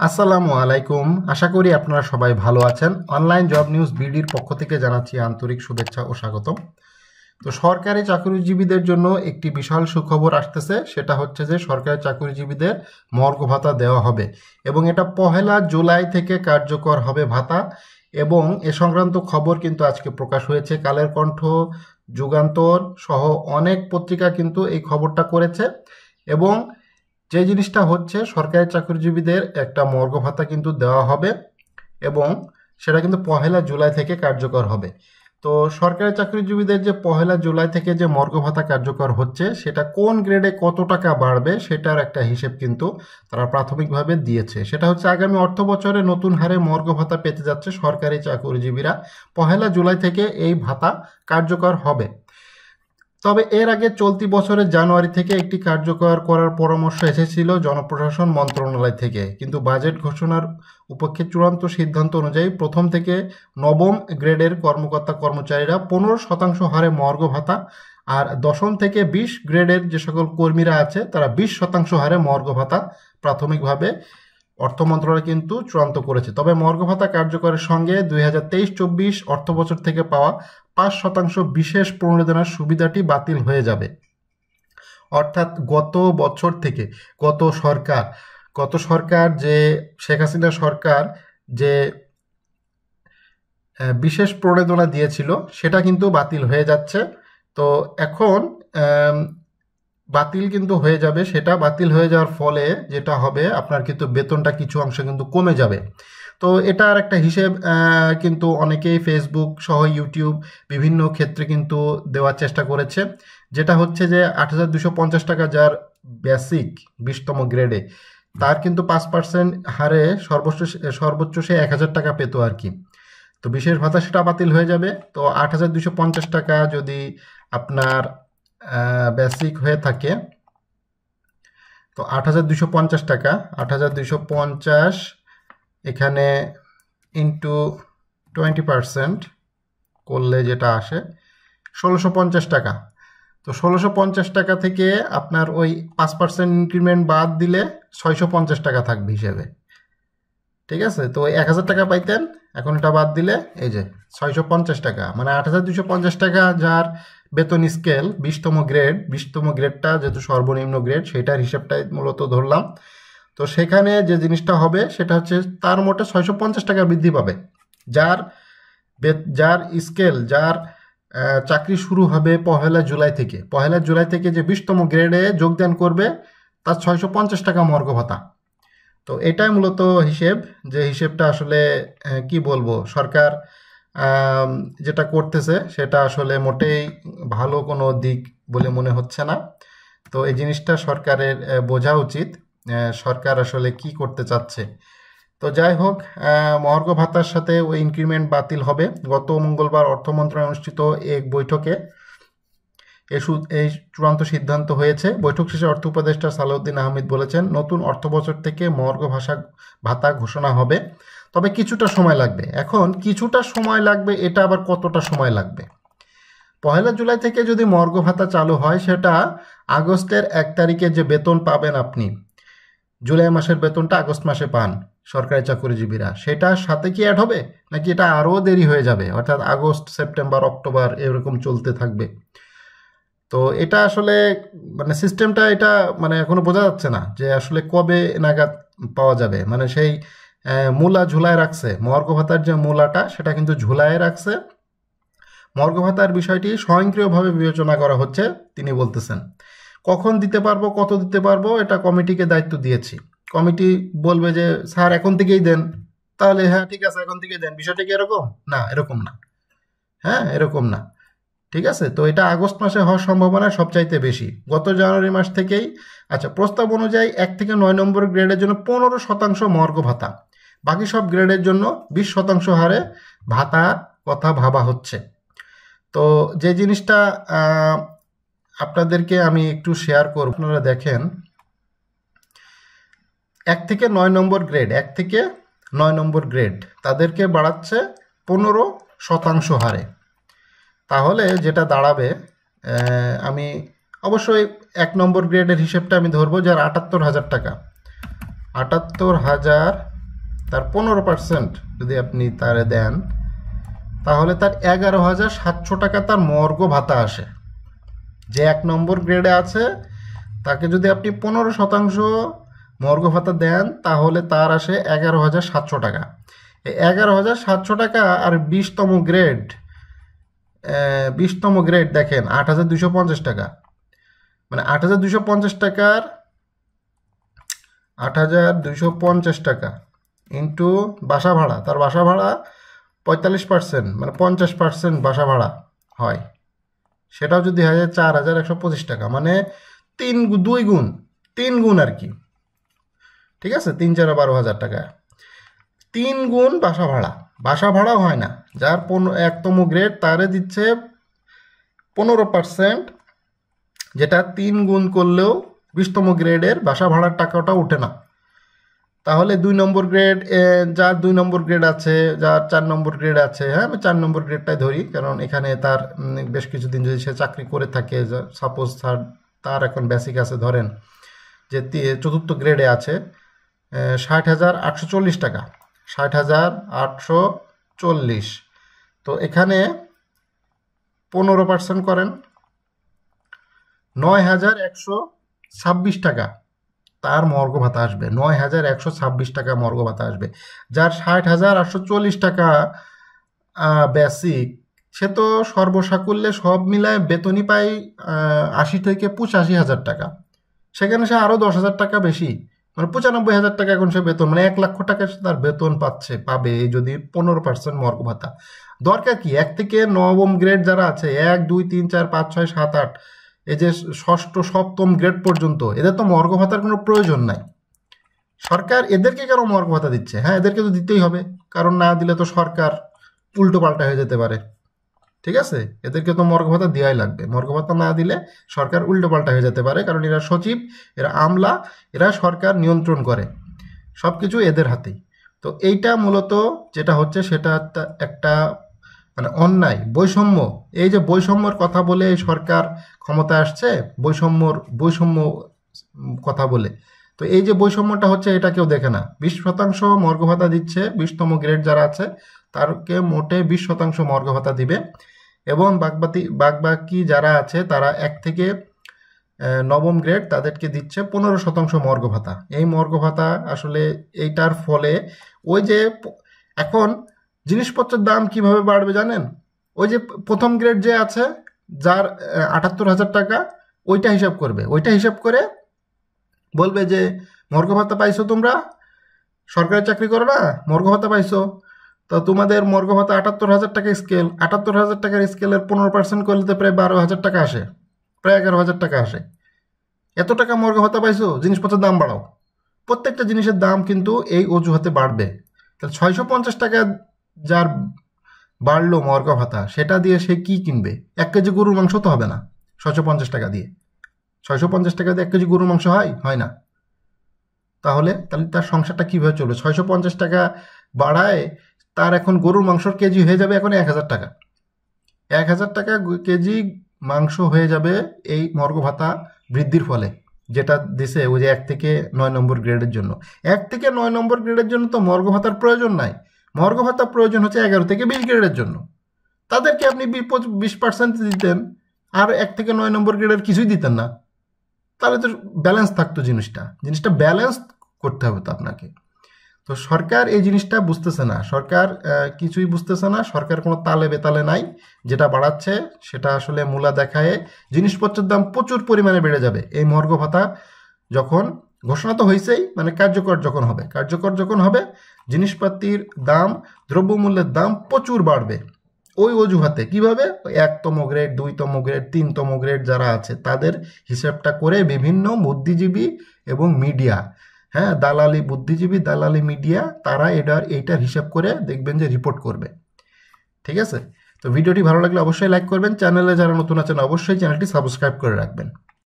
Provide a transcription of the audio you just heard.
আসসালামু আলাইকুম। আশা করি আপনারা সবাই ভালো আছেন। অনলাইন জব নিউজ বিডির পক্ষ থেকে জানাচ্ছি আন্তরিক শুভেচ্ছা ও স্বাগতম। তো সরকারি চাকরিজীবীদের জন্য একটি বিশাল সুখবর আসতেছে, সেটা হচ্ছে যে সরকারি চাকরিজীবীদের মর্গ ভাতা দেওয়া হবে এবং এটা 1 জুলাই থেকে কার্যকর হবে ভাতা। এবং এ সংক্রান্ত খবর কিন্তু আজকে প্রকাশ হয়েছে। কালের কণ্ঠ, যুগান্তর সহ অনেক পত্রিকা কিন্তু এই খবরটা করেছে। এবং যে জিনিসটা হচ্ছে, সরকারি চাকরিজীবীদের একটা মর্গ ভাতা কিন্তু দেওয়া হবে এবং সেটা কিন্তু 1 জুলাই থেকে কার্যকর হবে। তো সরকারি চাকরিজীবীদের যে 1 জুলাই থেকে যে মর্গ ভাতা কার্যকর হচ্ছে, সেটা কোন গ্রেডে কত টাকা বাড়বে সেটার একটা হিসেব কিন্তু তারা প্রাথমিকভাবে দিয়েছে। সেটা হচ্ছে আগামী অর্থ বছরে নতুন হারে মর্গ ভাতা পেতে যাচ্ছে সরকারি চাকরিজীবীরা। 1 জুলাই থেকে এই ভাতা কার্যকর হবে। তবে এর আগে চলতি বছরের জানুয়ারি থেকে একটি কার্যকর করার পরামর্শ এসেছিল জনপ্রশাসন মন্ত্রণালয় থেকে, কিন্তু বাজেট ঘোষণার উপক্ষে চূড়ান্ত সিদ্ধান্ত অনুযায়ী প্রথম থেকে নবম গ্রেডের কর্মকর্তা কর্মচারীরা 15% হারে মর্গ ভাতা, আর দশম থেকে 20 গ্রেডের যে সকল কর্মীরা আছে তারা 20% হারে মর্গ ভাতা প্রাথমিকভাবে অর্থ মন্ত্রণালয় কিন্তু চূড়ান্ত করেছে। তবে মর্গ ভাতা কার্যকরের সঙ্গে 2023-24 অর্থবছর থেকে পাওয়া 5% বিশেষ প্রণোদনার সুবিধাটি বাতিল হয়ে যাবে। অর্থাৎ গত বছর থেকে গত সরকার যে শেখ হাসিনা সরকার যে বিশেষ প্রণোদনা দিয়েছিল সেটা কিন্তু বাতিল হয়ে যাচ্ছে। তো এখন বাতিল কিন্তু হয়ে যাবে। সেটা বাতিল হয়ে যাওয়ার ফলে যেটা হবে, আপনার কিন্তু বেতনটা কিছু অংশ কিন্তু কমে যাবে। তো এটার একটা হিসেব কিন্তু অনেকেই ফেসবুক সহ ইউটিউব বিভিন্ন ক্ষেত্রে কিন্তু দেওয়ার চেষ্টা করেছে। যেটা হচ্ছে যে 8,250 টাকা যার বেসিক 20তম গ্রেডে, তার কিন্তু 5% হারে সর্বোচ্চ সে 1,000 টাকা পেত আর কি। তো বিশেষ ভাতা সেটা বাতিল হয়ে যাবে। তো 8,250 টাকা যদি আপনার বেসিক হয়ে থাকে, তো 8,250 টাকা, 8,250 এখানে ইন্টু 20% করলে যেটা আসে 1,650 টাকা। তো 1,650 টাকা থেকে আপনার ওই 5% ইনক্রিমেন্ট বাদ দিলে 650 টাকা থাকবে হিসেবে। ঠিক আছে? তো 1,000 টাকা পাইতেন, এখন এটা বাদ দিলে এই যে 650 টাকা, মানে 8,250 টাকা যার বেতন স্কেল 20তম গ্রেডটা যেহেতু সর্বনিম্ন গ্রেড, সেটার হিসেবটাই মূলত ধরলাম। তো সেখানে যে জিনিসটা হবে সেটা হচ্ছে তার মোটে 650 টাকা বৃদ্ধি পাবে। যার স্কেল, যার চাকরি শুরু হবে 1 জুলাই থেকে, 1 জুলাই থেকে যে 20তম গ্রেডে যোগদান করবে তার 650 টাকা মর্গ ভাতা। তো এটাই মূলত হিসেব, যে হিসেবটা আসলে কি বলবো, সরকার যেটা করতেছে সেটা আসলে মোটেই ভালো কোনো দিক বলে মনে হচ্ছে না। তো এই জিনিসটা সরকারের বোঝা উচিত, সরকার আসলে কি করতে চাচ্ছে। তো যাই হোক, মহার্ঘ ভাতার সাথে ওই ইনক্রিমেন্ট বাতিল হবে। গত মঙ্গলবার অর্থ মন্ত্রণালয়ে অনুষ্ঠিত এক বৈঠকে এই চূড়ান্ত সিদ্ধান্ত হয়েছে। বৈঠক শেষে অর্থ উপদেষ্টা সালাউদ্দিন আহমেদ বলেছেন, নতুন অর্থবছর থেকে মহার্ঘ ভাতা ঘোষণা হবে, তবে কিছুটা সময় লাগবে। এখন কিছুটা সময় লাগবে, এটা আবার কতটা সময় লাগবে? 1 জুলাই থেকে যদি মহার্ঘ ভাতা চালু হয়, সেটা আগস্টের 1 তারিখে যে বেতন পাবেন আপনি, জুলাই মাসের বেতনটা আগস্ট মাসে পান সরকারি চাকরিজীবীরা, সেটার সাথে কি অ্যাড হবে, নাকি এটা আরও দেরি হয়ে যাবে, অর্থাৎ আগস্ট, সেপ্টেম্বর, অক্টোবর এরকম চলতে থাকবে? তো এটা আসলে মানে সিস্টেমটা এটা মানে এখনো বোঝা যাচ্ছে না যে আসলে কবে নাগাদ পাওয়া যাবে। মানে সেই মূলা ঝুলায় রাখছে, মহার্ঘ ভাতার যে মূলাটা সেটা কিন্তু ঝুলায় রাখছে। মহার্ঘ ভাতার বিষয়টি স্বয়ংক্রিয়ভাবে বিবেচনা করা হচ্ছে তিনি বলতেছেন। কখন দিতে পারবো, কত দিতে পারবো, এটা কমিটিকে দায়িত্ব দিয়েছি। কমিটি বলবে যে স্যার এখন থেকেই দেন, তাহলে হ্যাঁ ঠিক আছে এখন থেকেই দেন। বিষয়টা কি এরকম? না, এরকম না। হ্যাঁ, এরকম না। ঠিক আছে? তো এটা আগস্ট মাসে হওয়ার সম্ভাবনা সবচাইতে বেশি, গত জানুয়ারি মাস থেকেই। আচ্ছা, প্রস্তাব অনুযায়ী 1 থেকে 9 নম্বর গ্রেডের জন্য 15% মহার্ঘ ভাতা, বাকি সব গ্রেডের জন্য 20% হারে ভাতা কথা ভাবা হচ্ছে। তো যে জিনিসটা আপনাদেরকে আমি একটু শেয়ার করব, আপনারা দেখেন 1 থেকে 9 নম্বর গ্রেড, 1 থেকে 9 নম্বর গ্রেড তাদেরকে বাড়াচ্ছে 15% হারে। তাহলে যেটা দাঁড়াবে, আমি অবশ্যই 1 নম্বর গ্রেডের হিসেবটা আমি ধরবো, যার 78,000 টাকা, 78,000 তার 15% যদি আপনি তারে দেন, তাহলে তার 11,700 টাকা তার মর্গ ভাতা আসে। যে 1 নম্বর গ্রেডে আছে তাকে যদি আপনি 15% মর্গ ভাতা দেন, তাহলে তার আসে 11,700 টাকা। এই 11,700 টাকা আর 20তম গ্রেড, 20তম গ্রেড দেখেন 8,250 টাকা, মানে 8,250 টাকার 8,250 টাকা ইন্টু বাসা ভাড়া, তার বাসা ভাড়া 45%, মানে 50% বাসা ভাড়া হয়, সেটাও যদি হয় 4,125 টাকা, মানে 3 গুণ আর কি। ঠিক আছে, 3 4 12,000 টাকা, 3 গুণ বাসা ভাড়া। বাসা ভাড়াও হয় না, যার 1তম গ্রেড তারে দিচ্ছে 15%, যেটা 3 গুণ করলেও 20তম গ্রেডের বাসা ভাড়ার টাকাটা ওঠে না। তাহলে 2 নম্বর গ্রেড, যার 2 নম্বর গ্রেড আছে, যার 4 নম্বর গ্রেড আছে, হ্যাঁ আমি 4 নম্বর গ্রেডটাই ধরি, কারণ এখানে তার বেশ কিছুদিন যদি সে চাকরি করে থাকে, সাপোজ তার এখন বেসিক আছে, ধরেন যে 4র্থ গ্রেডে আছে, 60,840 টাকা, 60,840। তো এখানে 15% করেন, 9,126 টাকা তার মর্গ ভাতা আসবে, 9,126 টাকা মর্গ ভাতা আসবে। যার 60,840 টাকা বেসিক, সে তো সর্বসাকুল্যে সব মিলায় বেতনই পায় 80 থেকে 85,000 টাকা, সেখানে সে আরও 10,000 টাকা বেশি, মানে 95,000 টাকা এখন সে বেতন, মানে 1 লক্ষ টাকা তার বেতন পাবে যদি 15% মর্গ ভাতা। দরকার কি 1 থেকে 9ম গ্রেড যারা আছে, 1 2 3 4 5 6 7 8, এই যে 6ষ্ঠ 7ম গ্রেড পর্যন্ত, এদের তো মর্গ ভাতার কোনো প্রয়োজন নাই। সরকার এদেরকে কেন মর্গ ভাতা দিচ্ছে? হ্যাঁ, এদেরকে তো দিতেই হবে, কারণ না দিলে তো সরকার উল্টো পাল্টা হয়ে যেতে পারে। ঠিক আছে, এদেরকে তো মর্গ ভাতা দেওয়াই লাগবে, মর্গ ভাতা না দিলে সরকার উল্টো পাল্টা হয়ে যেতে পারে, কারণ এরা সচিব, এরা আমলা, এরা সরকার নিয়ন্ত্রণ করে, সব কিছু এদের হাতেই। তো এইটা মূলত যেটা হচ্ছে সেটা একটা মানে অন্যায়, বৈষম্য। এই যে বৈষম্যর কথা বলে সরকার ক্ষমতা আসছে, বৈষম্য কথা বলে, তো এই যে বৈষম্যটা হচ্ছে এটা কেউ দেখে না। 20% মর্গ ভাতা দিচ্ছে, 20তম গ্রেড যারা আছে তারকে মোটে 20% মর্গ ভাতা দিবে, এবং বাকি যারা আছে তারা 1 থেকে 9ম গ্রেড তাদেরকে দিচ্ছে 15% মর্গ ভাতা। এই মর্গ ভাতা আসলে এইটার ফলে ওই যে এখন জিনিসপত্রের দাম কিভাবে বাড়বে জানেন? ওই যে 1ম গ্রেড যে আছে, যার 78,000 টাকা, ওইটা হিসাব করবে, ওইটা হিসাব করে বলবে যে মর্গ ভাতা পাইছো, তোমরা সরকারি চাকরি করো না, মর্গ ভাতা পাইছো, তো তোমাদের মর্গ ভাতা 78,000 টাকা স্কেল, 78,000 টাকার স্কেলের 15% করলে তো প্রায় 12,000 টাকা আসে, প্রায় 11,000 টাকা আসে। এত টাকা মর্গ ভাতা পাইছো, জিনিসপত্রের দাম বাড়াও। প্রত্যেকটা জিনিসের দাম কিন্তু এই অজুহাতে বাড়বে। তাহলে 650 টাকা যার বাড়লো মর্গ ভাতা, সেটা দিয়ে সে কি কিনবে? 1 কেজি গরুর মাংস তো হবে না 650 টাকা দিয়ে। 650 টাকা দিয়ে 1 কেজি গরুর মাংস হয় না। তাহলে তার সংসারটা কীভাবে চলবে? 650 টাকা বাড়ায় তার এখন গরুর মাংসর কেজি হয়ে যাবে এখন 1,000 টাকা। 1,000 টাকা কেজি মাংস হয়ে যাবে এই মর্গ ভাতা বৃদ্ধির ফলে, যেটা দিছে ওই যে 1 থেকে 9 নম্বর গ্রেডের জন্য। 1 থেকে 9 নম্বর গ্রেডের জন্য তো মর্গ ভাতার প্রয়োজন নাই, মর্গ ভাতার প্রয়োজন হচ্ছে 11 থেকে 20 গ্রেডের জন্য। তাদেরকে আপনি 20% দিতেন, আর 1 থেকে 9 নম্বর গ্রেডের কিছুই দিতেন না, তাহলে তো ব্যালেন্স থাকতো। জিনিসটা ব্যালেন্স করতে হবে তো আপনাকে। তো সরকার এই জিনিসটা বুঝতেছে না, সরকার কিছুই বুঝতেছে না, সরকার কোনো তালে বেতালে নাই। যেটা বাড়াচ্ছে সেটা আসলে মূলা দেখায় জিনিসপত্রের দাম প্রচুর পরিমাণে বেড়ে যাবে। এই মর্গ ভাতা যখন ঘোষণা তো হয়েছেই, মানে কার্যকর যখন হবে জিনিসপাতির দাম, দ্রব্যমূল্যের দাম প্রচুর বাড়বে। ওই অজুহাতে কিভাবে? 1তম গ্রেড, 2তম গ্রেড, 3তম গ্রেড যারা আছে তাদের হিসেবটা করে বিভিন্ন বুদ্ধিজীবী এবং মিডিয়া, হ্যাঁ বুদ্ধিজীবী, দালালি মিডিয়া, তারা এইটার হিসাব করে দেখবেন যে রিপোর্ট করবে। ঠিক আছে, তো ভিডিওটি ভালো লাগলে অবশ্যই লাইক করবেন, চ্যানেলে যারা নতুন আছেন অবশ্যই চ্যানেলটি সাবস্ক্রাইব করে রাখবেন।